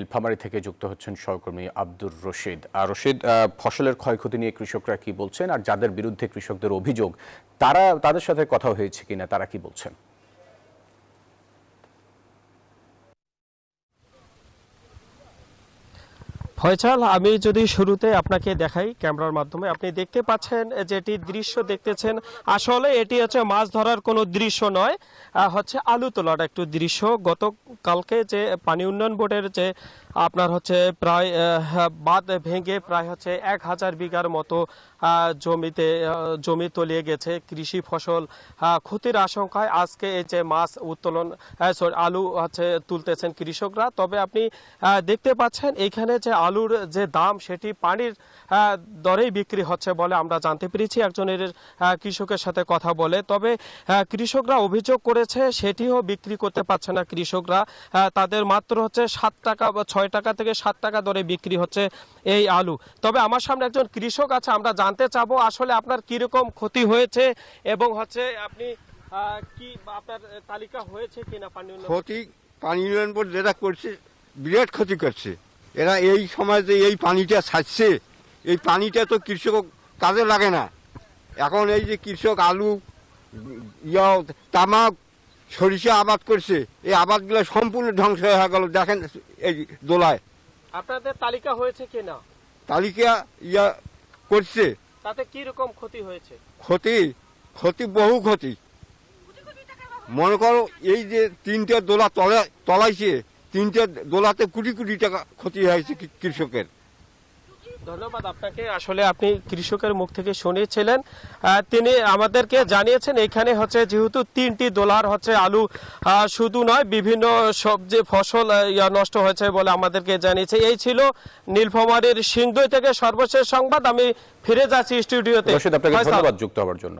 নীলফামারী থেকে যুক্ত হচ্ছেন সহকর্মী আব্দুর রশিদ। রশিদ, ফসলের ক্ষয়ক্ষতি নিয়ে কৃষকরা কি বলছেন, আর যাদের বিরুদ্ধে কৃষকদের অভিযোগ তাদের সাথে কথা হয়েছে কিনা, তারা কি বলছেন? ফয়সাল, আমি যদি শুরুতে আপনাকে দেখাই ক্যামেরার মাধ্যমে, আপনি দেখতে পাচ্ছেন যেটি দৃশ্য দেখতেছেন, আসলে এটি হচ্ছে মাছ ধরার কোনো দৃশ্য নয়, হচ্ছে আলু তোলার একটু দৃশ্য। গতকালকে যে পানি উন্নয়ন বোর্ডের যে আপনার হচ্ছে প্রায় বাঁধ ভেঙে প্রায় হচ্ছে 1000 বিঘার মতো জমি তলিয়ে গেছে, কৃষি ফসল ক্ষতির আশঙ্কায় আজকে এই যে মাছ উত্তোলন আলু হচ্ছে তুলতেছেন কৃষকরা। তবে আপনি দেখতে পাচ্ছেন এইখানে যে আলুর যে দাম সেটি পানির দরেই বিক্রি হচ্ছে বলে আমরা জানতে পেরেছি একজনের কৃষকের সাথে কথা বলে। তবে কৃষকরা অভিযোগ করেছে সেটিও বিক্রি করতে পারছে না কৃষকরা, তাদের মাত্র হচ্ছে 7 টাকা বা 6 টাকা থেকে 7 টাকা দরে বিক্রি হচ্ছে এই আলু। তবে আমার সামনে একজন কৃষক আছে, আমরা জানতে চাবো আসলে আপনার কিরকম ক্ষতি হয়েছে এবং হচ্ছে আপনি কি আপনার তালিকা হয়েছে কিনা পানি উন্নয়ন বোর্ড যেটা করছে বিরাট ক্ষতি করছে। এরা এই সময় যে এই পানিটা ছাড়ছে, এই পানিটা তো কৃষক কাজে লাগে না। এখন এই যে কৃষক আলু তামাক সরিষা আবাদ করছে, এই আবাদগুলো সম্পূর্ণ ধ্বংস হয়ে গেল। দেখেন এই দোলায়। আপনাদের তালিকা হয়েছে কিনা? তালিকা করছে। তাতে কি রকম ক্ষতি হয়েছে? ক্ষতি বহু ক্ষতি। মনে করো এই যে 3টে দোলা তলাইছে, 3টে দোলাতে কোটি কোটি টাকা ক্ষতি হয়েছে কৃষকের। ধন্যবাদ আপনাকে। আসলে আপনি কৃষকের মুখ থেকে শুনেছিলেন, তিনি আমাদেরকে জানিয়েছেন এখানে হচ্ছে যেহেতু 3টি দোলার হচ্ছে আলু শুধু নয় বিভিন্ন সবজি ফসল নষ্ট হয়েছে বলে আমাদেরকে জানিয়েছে। এই ছিল নীলফামারীর সিংদই থেকে সর্বশেষ সংবাদ। আমি ফিরে যাচ্ছি স্টুডিওতে। রশিদ, আপনাকে ধন্যবাদ যুক্ত হওয়ার জন্য।